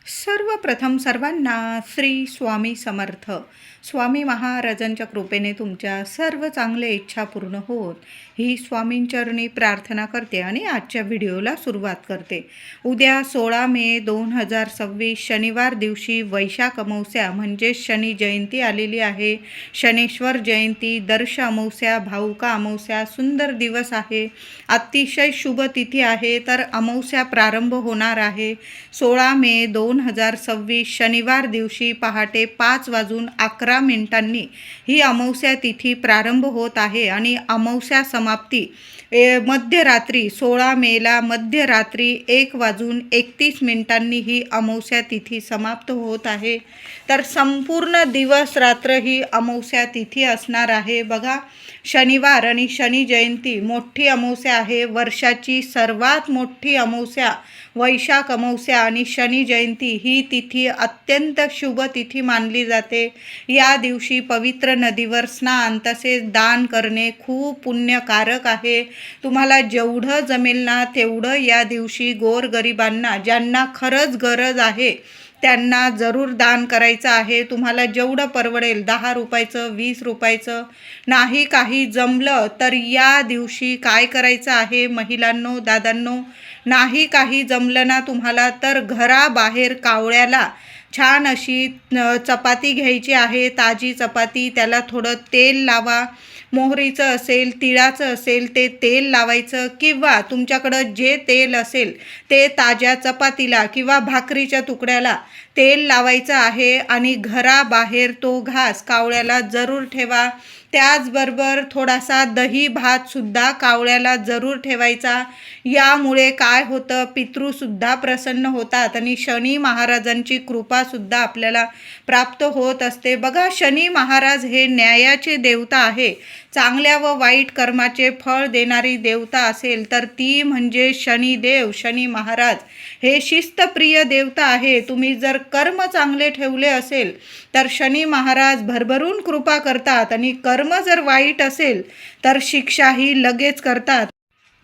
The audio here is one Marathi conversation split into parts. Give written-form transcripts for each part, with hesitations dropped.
सर्वप्रथम सर्वांना श्री स्वामी समर्थ. स्वामी महाराजांच्या कृपेने तुमच्या सर्व चांगल्या इच्छा पूर्ण होत ही स्वामींचरणी प्रार्थना करते आणि आजच्या व्हिडिओला सुरुवात करते. उद्या 16 मे 2026 शनिवार दिवशी वैशाख अमावस्या म्हणजे शनी जयंती आलेली आहे. शनेश्वर जयंती, दर्श अमावस्या, भाऊका अमावस्या, सुंदर दिवस आहे. अतिशय शुभ तिथी आहे. तर अमावस्या प्रारंभ होणार आहे 16 मे 2026 शनिवार दिवशी पहाटे 5:11 ही अमावस्या तिथी प्रारंभ होत आहे आणि अमावस्या समाप्ती मध्यरात्री 16 मेला मध्यरात्री 1:31 ही अमावस्या तिथी समाप्त होत आहे. तर संपूर्ण दिवस रात्र ही अमावस्या तिथी असणार आहे. बघा, शनिवार आणि शनी जयंती मोठी अमावस्या आहे. वर्षाची सर्वात मोठी अमावस्या वैशाख अमावस्या आणि शनी जयंती ही तिथी अत्यंत शुभ तिथी मानली जाते. या दिवशी पवित्र नदीवर स्नान तसेच दान करणे खूप पुण्यकारक आहे. तुम्हाला जेवढं जमेल ना तेवढं या दिवशी गोरगरिबांना, ज्यांना खरंच गरज आहे त्यांना जरूर दान करायचं आहे. तुम्हाला जेवढं परवडेल, 10 रुपयाचं, 20 रुपयाचं, नाही काही जमलं तर या दिवशी काय करायचं आहे महिलांनो, दादांनो, नाही काही जमलं ना तुम्हाला तर घराबाहेर कावळ्याला छान अशी चपाती घ्यायची आहे, ताजी चपाती. त्याला थोडं तेल लावा, मोहरीचं असेल, तिळाचं असेल ते तेल लावायचं, किंवा तुमच्याकडं जे तेल असेल ते ताज्या चपातीला किंवा भाकरीच्या तुकड्याला तेल लावायचं आहे आणि घराबाहेर तो घास कावळ्याला जरूर ठेवा. त्याचबरोबर थोडासा दही भातसुद्धा कावळ्याला जरूर ठेवायचा. यामुळे काय होतं, पितृसुद्धा प्रसन्न होतात आणि शनी महाराजांची कृपासुद्धा आपल्याला प्राप्त होत असते. बघा, शनी महाराज हे न्यायाचे देवता आहे. चांगल्या व वाईट कर्माचे फळ देणारी देवता असेल तर ती म्हणजे शनिदेव. शनी महाराज हे शिस्तप्रिय देवता आहे. तुम्ही जर कर्म चांगले ठेवले असेल तर शनी महाराज भरभरून कृपा करतात आणि कर्म जर वाईट असेल तर शिक्षाही लगेच करतात.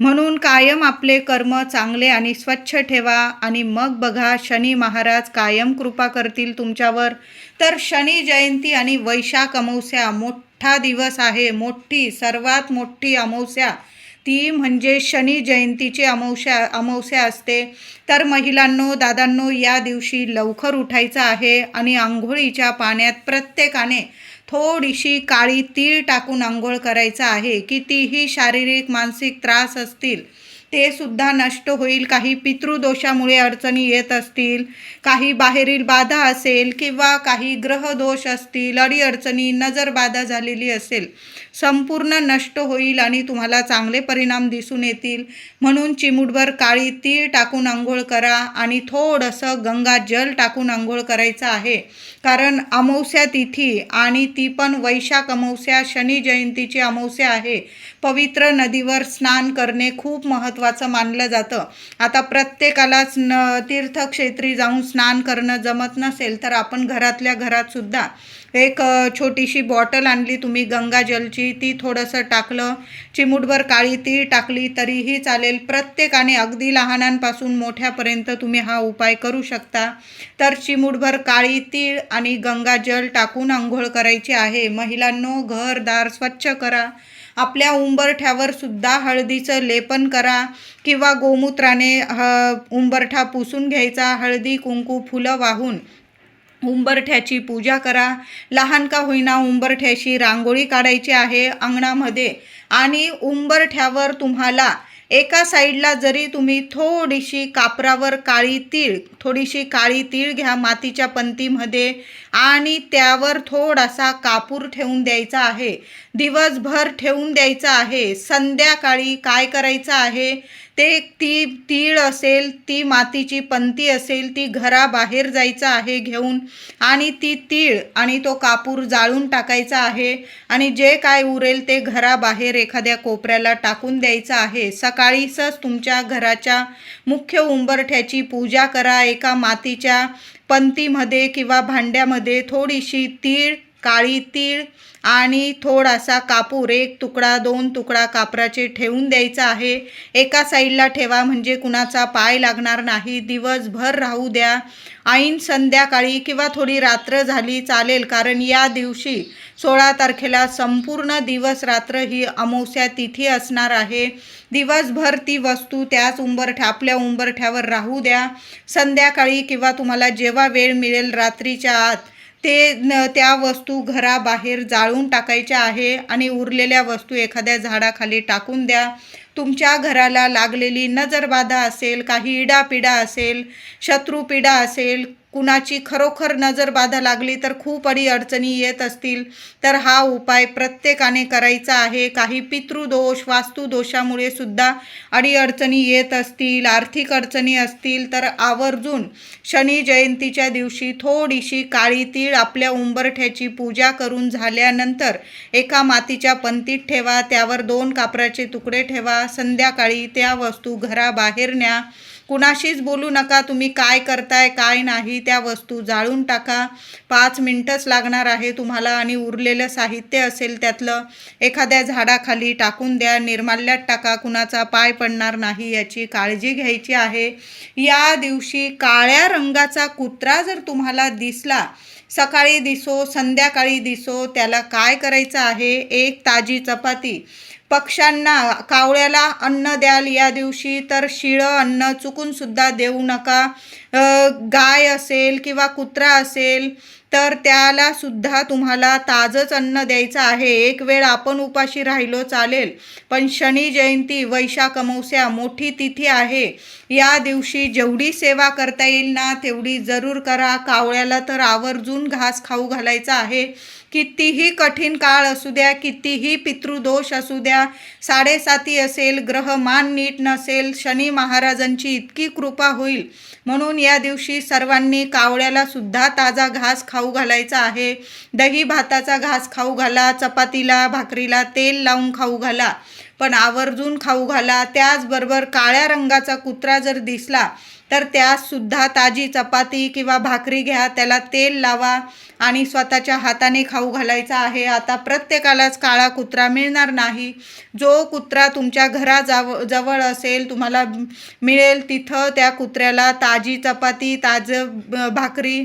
म्हणून कायम आपले कर्म चांगले आणि स्वच्छ ठेवा आणि मग बघा शनी महाराज कायम कृपा करतील तुमच्यावर. तर शनी जयंती आणि वैशाख अमावस्या मोठा दिवस आहे. सर्वात मोठी अमावस्या ती म्हणजे शनी जयंतीची अमावस्या असते. तर महिलांनो, दादांनो, या दिवशी लवकर उठायचं आहे आणि आंघोळीच्या पाण्यात प्रत्येकाने थोडीशी काळी तीळ टाकून आंघोळ करायचं आहे. कितीही शारीरिक मानसिक त्रास असतील ते सुद्धा नष्ट होईल. काही पितृदोषामुळे अडचणी येत असतील, काही बाहेरील बाधा असेल किंवा काही ग्रहदोष असतील, अडीअडचणी, नजरबाधा झालेली असेल, संपूर्ण नष्ट होईल आणि तुम्हाला चांगले परिणाम दिसून येतील. म्हणून चिमूटभर काळी तीळ टाकून आंघोळ करा आणि थोडंसं गंगाजल टाकून आंघोळ करायचं आहे. कारण अमावस्या तिथी आणि ती पण वैशाख अमावस्या, शनी जयंतीची अमावस्या आहे. पवित्र नदीवर स्नान करणे खूप महत्त्वाचं मानलं जातं. आता प्रत्येकालाच तीर्थक्षेत्री जाऊन स्नान करणं जमत नसेल तर आपण घरातल्या घरात सुद्धा एक छोटीशी बॉटल आणली तुम्ही गंगाजलची, ती थोडंसं टाकलं, चिमूटभर काळी तीळ टाकली तरीही चालेल. प्रत्येकाने अगदी लहानांपासून मोठ्यापर्यंत तुम्ही हा उपाय करू शकता. तर चिमूटभर काळी तीळ आणि गंगाजल टाकून आंघोळ करायची आहे. महिलांनो, घरदार स्वच्छ करा. आपल्या उंबरठ्यावर सुद्धा हळदीचं लेपन करा किंवा गोमूत्राने उंबरठा पुसून घ्यायचा. हळदी, कुंकू, फुलं वाहून उंबरठ्याची पूजा करा. लहान का होईना उंबरठ्याशी रांगोळी काढायची आहे अंगणामध्ये आणि उंबरठ्यावर तुम्हाला एका साईडला जरी तुम्ही थोडीशी कापरावर थोडीशी काळी तीळ घ्या मातीच्या पंतीमध्ये आणि त्यावर थोडासा कापूर ठेवून द्यायचा आहे. दिवसभर ठेवून द्यायचा आहे. संध्याकाळी काय करायचं आहे, ती तीळ असेल, ती मातीची पंती असेल, ती घराबाहेर जायचं आहे घेऊन आणि ती तीळ आणि तो कापूर जाळून टाकायचा आहे आणि जे काय उरेल ते घराबाहेर एखाद्या कोपऱ्याला टाकून द्यायचं आहे. सकाळीच तुमच्या घराच्या मुख्य उंबरठ्याची पूजा करा. एका मातीच्या पंतीमध्ये किंवा भांड्यामध्ये थोडीशी तीळ काळी तीळ आणि थोडासा कापूर, 1 तुकडा 2 तुकडा कापराचे ठेवून द्यायचा आहे. एका साईडला ठेवा म्हणजे कुणाचा पाय लागणार नाही. दिवसभर राहू द्या. ऐन संध्याकाळी किंवा थोडी रात्र झाली चालेल, कारण या दिवशी 16 तारखेला संपूर्ण दिवस रात्र ही अमावस्या तिथी असणार आहे. दिवसभर ती वस्तू त्याच आपल्या उंबरठ्यावर राहू द्या. संध्याकाळी किंवा तुम्हाला जेव्हा वेळ मिळेल रात्रीच्या आत त्या वस्तू घराबाहेर जाळून टाकायच्या आहे आणि उरलेल्या वस्तू एखाद्या झाडाखाली टाकून द्या. तुमच्या घराला लागलेली नजरबाधा असेल, काही इडापिडा असेल, शत्रुपीडा असेल, कुणाची खरोखर नजरबाधा लागली तर खूप अडचणी येत असतील तर हा उपाय प्रत्येकाने करायचा आहे. काही पितृदोष, वास्तुदोषामुळे सुद्धा अडचणी येत असतील, आर्थिक अडचणी असतील तर आवर्जून शनी जयंतीच्या दिवशी थोडीशी काळी तीळ आपल्या उंबरठ्याची पूजा करून झाल्यानंतर एका मातीच्या पंतीत ठेवा. त्यावर 2 कापराचे तुकडे ठेवा. संध्याकाळी त्या वस्तू घराबाहेर न्या. कुणाशीच बोलू नका तुम्ही काय करताय काय नाही. त्या वस्तू जाळून टाका. 5 मिनिटच लागणार आहे तुम्हाला आणि उरलेलं साहित्य असेल त्यातलं एखाद्या झाडाखाली टाकून द्या. निर्माल्यात टाका. कुणाचा पाय पडणार नाही याची काळजी घ्यायची आहे. या दिवशी काळ्या रंगाचा कुत्रा जर तुम्हाला दिसला, सकाळी दिसो संध्याकाळी दिसो, त्याला काय करायचं आहे, 1 ताजी चपाती पक्ष्यांना, कावळ्याला अन्न द्याल या दिवशी तर शिळं अन्न चुकून सुद्धा देऊ नका. गाय असेल किंवा कुत्रा असेल तर त्याला सुद्धा तुम्हाला ताजंच अन्न द्यायचं आहे. एक वेळ आपण उपाशी राहिलो चालेल, पण शनी जयंती, वैशाख अमावस्या मोठी तिथी आहे. या दिवशी जेवढी सेवा करता येईल ना तेवढी जरूर करा. कावळ्याला तर आवर्जून घास खाऊ घालायचा आहे. कितीही कठीण काळ असू द्या, कितीही पितृदोष असू द्या, 7.5 असेल, ग्रहमान नीट नसेल, शनी महाराजांची इतकी कृपा होईल म्हणून या दिवशी सर्वांनी कावळ्याला सुद्धा ताजा घास खाऊ घालायचा आहे. दही भाताचा घास खाऊ घाला, चपातीला भाकरीला तेल लावून खाऊ घाला, पण आवर्जून खाऊ घाला. त्याचबरोबर काळ्या रंगाचा कुत्रा जर दिसला तर त्यास सुद्धा ताजी चपाती किंवा भाकरी घ्या, त्याला तेल लावा आणि स्वतःच्या हाताने खाऊ घालायचा आहे. आता प्रत्येकालाच काळा कुत्रा मिळणार नाही. जो कुत्रा तुमच्या जवळ असेल, तुम्हाला मिळेल तिथं त्या कुत्र्याला ताजी चपाती, ताजं भाकरी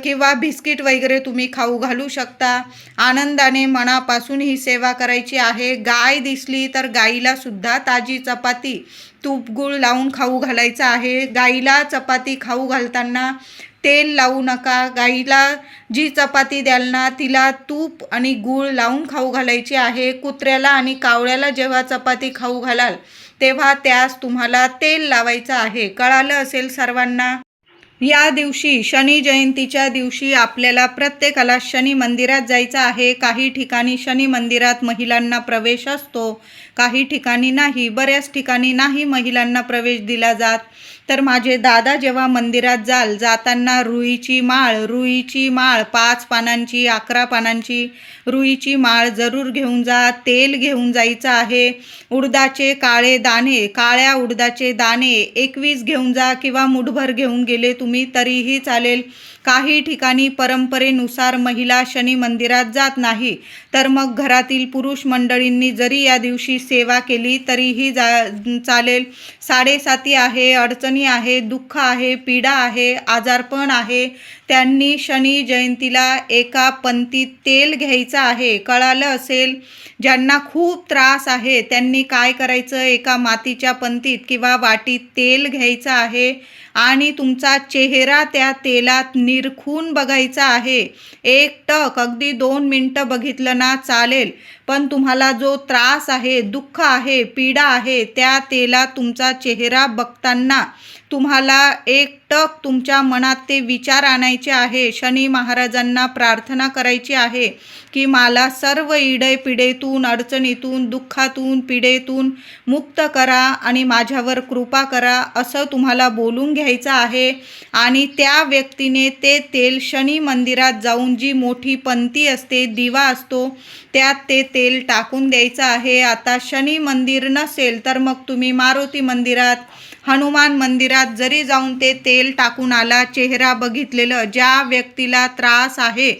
किंवा बिस्किट वगैरे तुम्ही खाऊ घालू शकता. आनंदाने मनापासून ही सेवा करायची आहे. गाय दिसली तर गाईला सुद्धा ताजी चपाती, तूप गूळ लावून खाऊ घालायचं आहे. गाईला चपाती खाऊ घालताना तेल लावू नका. गाईला जी चपाती द्याल ना तिला तूप आणि गूळ लावून खाऊ घालायची आहे. कुत्र्याला आणि कावळ्याला जेव्हा चपाती खाऊ घालाल तेव्हा त्यास तुम्हाला तेल लावायचं आहे. कळालं असेल सर्वांना. या दिवशी शनी जयंतीच्या दिवशी आपल्याला प्रत्येकाला शनी मंदिरात जायचं आहे. काही ठिकाणी शनी मंदिरात महिलांना प्रवेश असतो, काही ठिकाणी नाही. बऱ्याच ठिकाणी नाही महिलांना प्रवेश दिला जात. तर माझे दादा जेव्हा मंदिरात जाताना रुईची माळ 5 पानांची 11 पानांची रुईची माळ जरूर घेऊन जा. तेल घेऊन जायचं आहे. उडदाचे काळ्या उडदाचे दाणे 21 घेऊन जा किंवा मुठभर घेऊन गेले तुम्ही तरीही चालेल. काही ठिकाणी परंपरेनुसार महिला शनी मंदिरात जात नाही, तर मग घरातील पुरुष मंडळींनी जरी या दिवशी सेवा केली तरीही चालेल. 7.5 आहे, अडचणी आहे, दुःख आहे, पीडा आहे, आजारपण आहे, त्यांनी शनी जयंतीला एका पंतीत तेल घ्यायचं आहे. कळालं असेल. ज्यांना खूप त्रास आहे त्यांनी काय करायचं, एका मातीच्या पंतीत किंवा वाटीत तेल घ्यायचं आहे आणि तुमचा चेहरा त्या तेलात निरखून बघायचा आहे. 1 टक, अगदी 2 मिनटं बघितलं ना चालेल, पण तुम्हाला जो त्रास आहे, दुःख आहे, पीडा आहे, त्या तेलात तुमचा चेहरा बघताना तुम्हाला 1 टक तुमच्या मनात ते विचार आणायचे आहे. शनी महाराजांना प्रार्थना करायची आहे की मला सर्व पिडेतून, अडचणीतून, दुःखातून, पीडेतून मुक्त करा आणि माझ्यावर कृपा करा, असं तुम्हाला बोलून घ्यायचं आहे. आणि त्या व्यक्तीने ते तेल शनी मंदिरात जाऊन जी मोठी पंती असते, दिवा असतो, त्यात ते तेल टाकून द्यायचं आहे. आता शनी मंदिर नसेल तर मग तुम्ही मारुती मंदिरात, हनुमान मंदिरात जरी जाऊन ते तेल टाकून आला, चेहरा बघितलेलं, ज्या व्यक्तीला त्रास आहे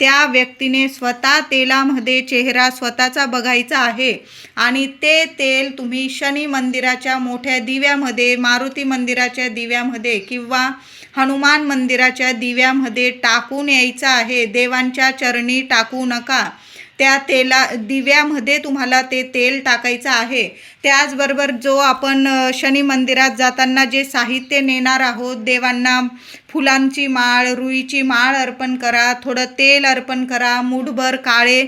त्या व्यक्तीने स्वतः तेलामध्ये चेहरा स्वतःचा बघायचा आहे आणि ते तेल तुम्ही शनी मंदिराच्या मोठ्या दिव्यामध्ये, मारुती मंदिराच्या दिव्यामध्ये किंवा हनुमान मंदिराच्या दिव्यामध्ये टाकून यायचं आहे. देवांच्या चरणी टाकू नका. त्या दिव्यामध्ये तुम्हाला ते तेल टाकायचं आहे. त्याचबरोबर जो आपण शनी मंदिरात जाताना जे साहित्य नेणार आहोत, देवांना फुलांची माळ, रुईची माळ अर्पण करा, थोडं तेल अर्पण करा, मूठभर काळे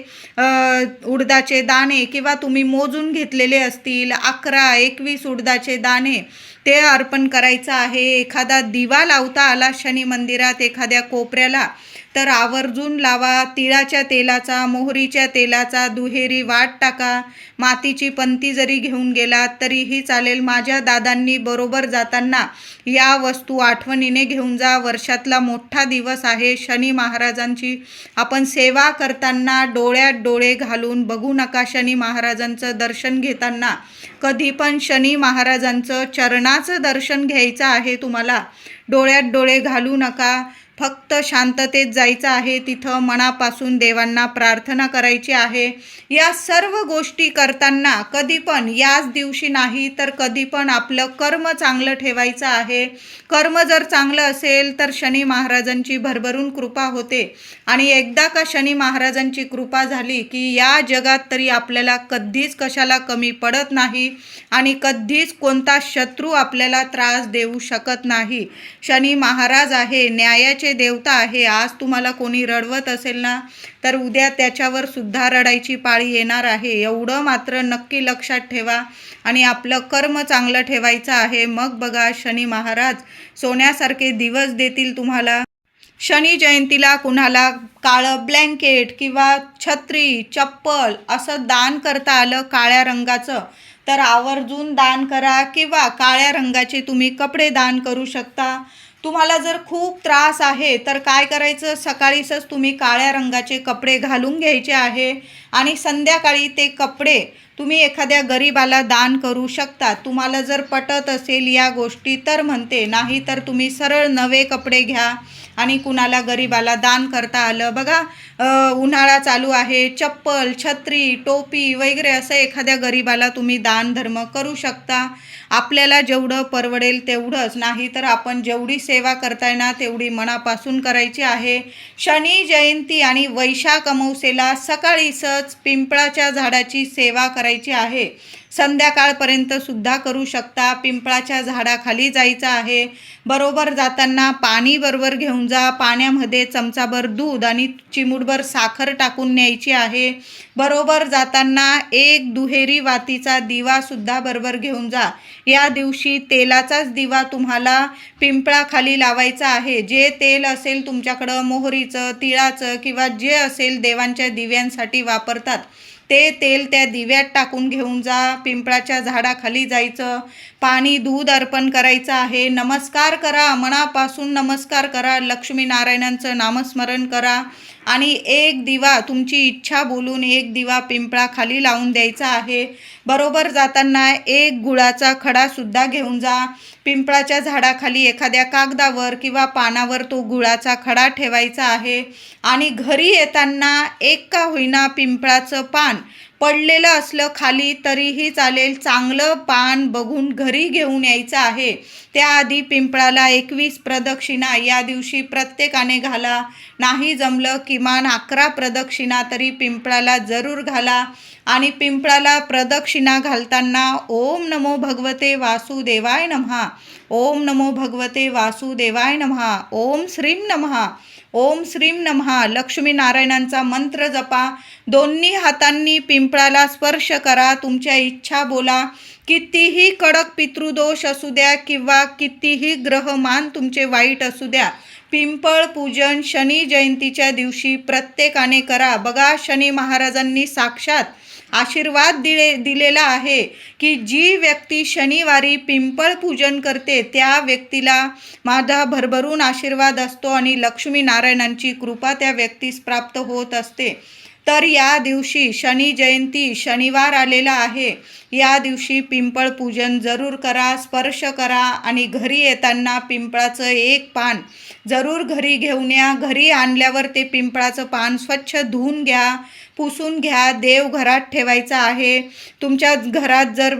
उडदाचे दाणे किंवा तुम्ही मोजून घेतलेले असतील 11-21 उडदाचे दाणे ते अर्पण करायचं आहे. एखादा दिवा लावता आला शनी मंदिरात एखाद्या कोपऱ्याला तर आवर्जून लावा. तिळाच्या तेलाचा, मोहरीच्या तेलाचा दुहेरी वाट टाका. मातीची पंती जरी घेऊन गेलात तरीही चालेल. माझ्या दादांनी बरोबर जाताना या वस्तू आठवणीने घेऊन जा. वर्षातला मोठा दिवस आहे शनी महाराजांची. आपण सेवा करताना डोळ्यात डोळे घालून बघू नका. शनी महाराजांचं दर्शन घेताना कधी पण शनी महाराजांचं चरणाचं दर्शन घ्यायचं आहे तुम्हाला. डोळ्यात डोळे घालू नका. फक्त शांततेत जायचं आहे. तिथं मनापासून देवांना प्रार्थना करायची आहे. या सर्व गोष्टी करताना कधी पण याच दिवशी नाही तर कधी पण आपलं कर्म चांगलं ठेवायचं आहे. कर्म जर चांगलं असेल तर शनी महाराजांची भरभरून कृपा होते आणि एकदा का शनी महाराजांची कृपा झाली की या जगात तरी आपल्याला कधीच कशाला कमी पडत नाही आणि कधीच कोणता शत्रू आपल्याला त्रास देऊ शकत नाही. शनी महाराज आहे, न्यायाचे देवता आहे. आज तुम्हाला कोणी रडवत असेल ना तर उद्या त्याच्यावर सुद्धा रडायची पाळी येणार आहे. एवढं मात्र नक्की लक्षात ठेवा आणि आपलं कर्म चांगलं ठेवायचं आहे. मग बघा शनी महाराज सोन्यासारखे दिवस देतील तुम्हाला. शनी जयंतीला कुणाला काळं ब्लँकेट किंवा छत्री, चप्पल असं दान करता आलं काळ्या रंगाचं तर आवर्जून दान करा किंवा काळ्या रंगाचे तुम्ही कपडे दान करू शकता. तुम्हाला जर खूप त्रास आहे तर काय करायचं, सकाळीच तुम्ही काळ्या रंगाचे कपडे घालून घ्यायचे आहे आणि संध्याकाळी ते कपडे तुम्ही एखाद्या गरीबाला दान करू शकता. तुम्हाला जर पटत असेल या गोष्टी तर म्हणते, नाही तर तुम्ही सरळ नवे कपडे घ्या आणि कुणाला गरीबाला दान करता आलं. बघा उन्हाळा चालू आहे, चप्पल, छत्री, टोपी वगैरे असं एखाद्या गरीबाला तुम्ही दान धर्म करू शकता. आपल्याला जेवढं परवडेल तेवढंच, नाही तर आपण जेवढी सेवा करताय ना तेवढी मनापासून करायची आहे. शनी जयंती आणि वैशाख अमावस्येला सकाळीच पिंपळाच्या झाडाची सेवा करायची आहे. संध्याकाळपर्यंत सुद्धा करू शकता. पिंपळाच्या झाडाखाली जायचं आहे. बरोबर जाताना पाणी बरोबर घेऊन जा. पाण्यामध्ये चमचाभर दूध आणि चिमूटभर साखर टाकून न्यायची आहे. बरोबर जाताना एक दुहेरी वातीचा दिवा सुद्धा बरोबर घेऊन जा. या दिवशी तेलाचाच दिवा तुम्हाला पिंपळाखाली लावायचा आहे. जे तेल असेल तुमच्याकडं, मोहरीचं, तिळाचं किंवा जे असेल देवांच्या दिव्यांसाठी वापरतात ते तेल त्या दिव्यात टाकून घेऊन जा. पिंपळाच्या झाडाखाली जायचं. पाणी, दूध अर्पण करायचं आहे. नमस्कार करा, मनापासून नमस्कार करा. लक्ष्मीनारायणांचं नामस्मरण करा आणि एक दिवा, तुमची इच्छा बोलून एक दिवा पिंपळाखाली लावून द्यायचा आहे. बरोबर जाताना एक गुळाचा खडासुद्धा घेऊन जा. पिंपळाच्या झाडाखाली एखाद्या कागदावर किंवा पानावर तो गुळाचा खडा ठेवायचा आहे आणि घरी येताना एक का होईना पिंपळाचं पान पडलेलं असलं खाली तरीही चालेल, चांगलं पान बघून घरी घेऊन यायचं आहे. त्याआधी पिंपळाला 21 प्रदक्षिणा या दिवशी प्रत्येकाने घाला. नाही जमलं किमान 11 प्रदक्षिणा तरी पिंपळाला जरूर घाला आणि पिंपळाला प्रदक्षिणा घालताना ओम नमो भगवते वासुदेवाय नमः, ओम नमो भगवते वासुदेवाय नमः, ओम श्रीं नमः, ओम श्रीं नमः लक्ष्मीनारायणांचा मंत्र जपा. दोन्ही हातांनी पिंपळाला स्पर्श करा. तुमच्या इच्छा बोला. कितीही कडक पितृदोष असू द्या किंवा कितीही ग्रहमान तुमचे वाईट असू द्या, पिंपळ पूजन शनी जयंतीच्या दिवशी प्रत्येकाने करा. बघा शनी महाराजांनी साक्षात आशीर्वाद दिलेला आहे की जी व्यक्ती शनिवारी पिंपळ पूजन करते त्या व्यक्तीला माझा भरभरून आशीर्वाद असतो आणि लक्ष्मीनारायणांची कृपा त्या व्यक्तीस प्राप्त होत असते. तर या दिवशी शनी जयंती, शनिवार आलेला आहे. या दिवशी पिंपळ पूजन जरूर करा, स्पर्श करा आणि घरी येताना पिंपळाचं एक पान जरूर घरी घेऊन या. घरी आणल्यावर ते पिंपळाचं पान स्वच्छ धुवून घ्या, पुसून घ्या. देव घरात ठेवायचा आहे. तुमच्या घरात जर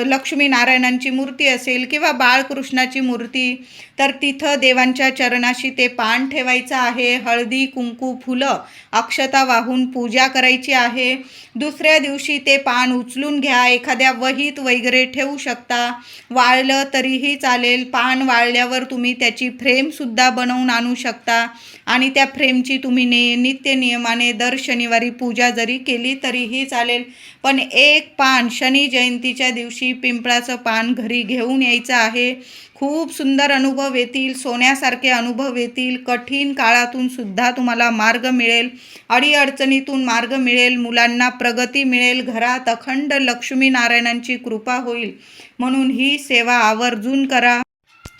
लक्ष्मी नारायणांची मूर्ती असेल किंवा बाळकृष्णाची मूर्ती, तर तिथं देवांच्या चरणाशी ते पान ठेवायचं आहे. हळदी, कुंकू, फुलं, अक्षता वाहून पूजा करायची आहे. दुसऱ्या दिवशी ते पान उचलून घ्या. एखाद्या वहीत वगैरे ठेवू शकता. वाळलं तरीही चालेल. पान वाळल्यावर तुम्ही त्याची फ्रेमसुद्धा बनवून आणू शकता आणि त्या फ्रेमची तुम्ही नित्य नियमाने दर शनिवारी पूजा जरी केली तरीही चालेल. पण एक पान शनी जयंतीच्या दिवशी पिंपळाचं पान घरी घेऊन यायचं आहे. खूप सुंदर अनुभव येतील, सोन्यासारखे अनुभव येतील. कठीण काळातून सुद्धा तुम्हाला मार्ग मिळेल, अडीअडचणीतून मार्ग मिळेल, मुलांना प्रगती मिळेल, घरात अखंड लक्ष्मी नारायणांची कृपा होईल. म्हणून ही सेवा आवर्जून करा.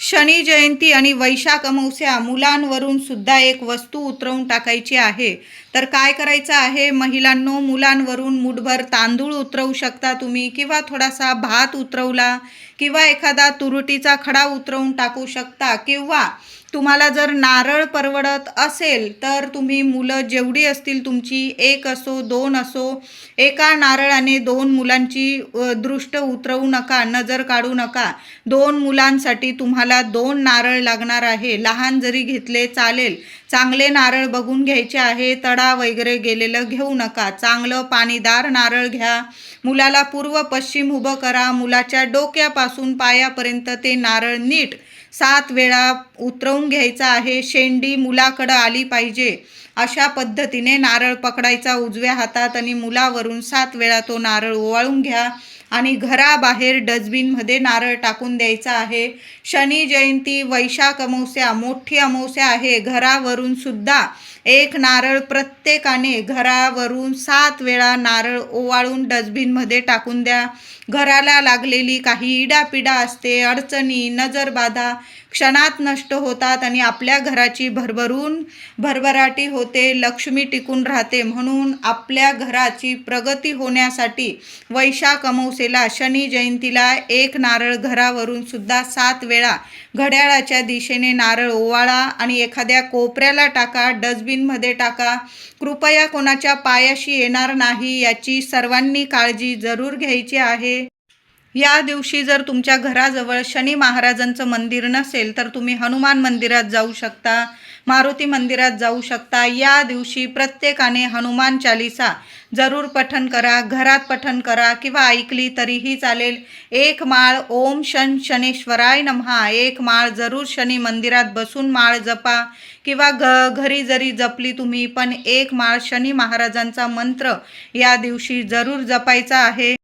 शनी जयंती आणि वैशाख अमावस्या, मुलांवरून सुद्धा एक वस्तू उतरवून टाकायची आहे. तर काय करायचं आहे महिलांनो, मुलांवरून मुठभर तांदूळ उतरवू शकता तुम्ही, किंवा थोडासा भात उतरवला, किंवा एखादा तुरटीचा खडा उतरवून टाकू शकता. किंवा तुम्हाला जर नारळ परवडत असेल तर तुम्ही मुलं जेवढी असतील तुमची, एक असो दोन असो, एका नारळाने दोन मुलांची दृष्ट उतरवू नका, नजर काढू नका. दोन मुलांसाठी तुम्हाला 2 नारळ लागणार आहे. लहान जरी घेतले चालेल. चांगले नारळ बघून घ्यायचे आहे. तडा वगैरे गेलेलं घेऊ नका. चांगलं पाणीदार नारळ घ्या. मुलाला पूर्व पश्चिम उभं करा. मुलाच्या डोक्यापासून पायापर्यंत ते नारळ नीट 7 वेळा उतरवून घ्यायचा आहे. शेंडी मुलाकडं आली पाहिजे अशा पद्धतीने नारळ पकडायचा उजव्या हातात आणि मुलावरून 7 वेळा तो नारळ ओवाळून घ्या आणि घराबाहेर डस्टबिनमध्ये नारळ टाकून द्यायचा आहे. शनी जयंती, वैशाख अमावस्या, मोठी अमावस्या आहे. घरावरून सुद्धा एक नारळ प्रत्येकाने घरावरून 7 वेळा नारळ ओवाळून डस्टबिनमध्ये टाकून द्या. घराला लागलेली काही इडापिडा असते, अडचणी, नजरबाधा क्षणात नष्ट होतात आणि आपल्या घराची भरभराटी होते, लक्ष्मी टिकून राहते. म्हणून आपल्या घराची प्रगती होण्यासाठी वैशाख अमावस्येला, शनी जयंतीला एक नारळ घरावरून सुद्धा 7 वेळा घड्याळाच्या दिशेने नारळ ओवाळा आणि एखाद्या कोपऱ्याला टाका, डस्टबिनमध्ये टाका. कृपया कोणाच्या पायाशी येणार नाही याची सर्वांनी काळजी जरूर घ्यायची आहे. या दिवशी जर तुमच्या घराजवळ शनी महाराजांचं मंदिर नसेल तर तुम्ही हनुमान मंदिरात जाऊ शकता, मारुती मंदिरात जाऊ शकता. या दिवशी प्रत्येकाने हनुमान चालीसा जरूर पठण करा. घरात पठण करा किंवा ऐकली तरीही चालेल. एक माळ ओम शनेश्वराय नमः, एक माळ जरूर शनी मंदिरात बसून माळ जपा किंवा घरी जरी जपली तुम्ही, पण एक माळ शनी महाराजांचा मंत्र या दिवशी जरूर जपायचा आहे.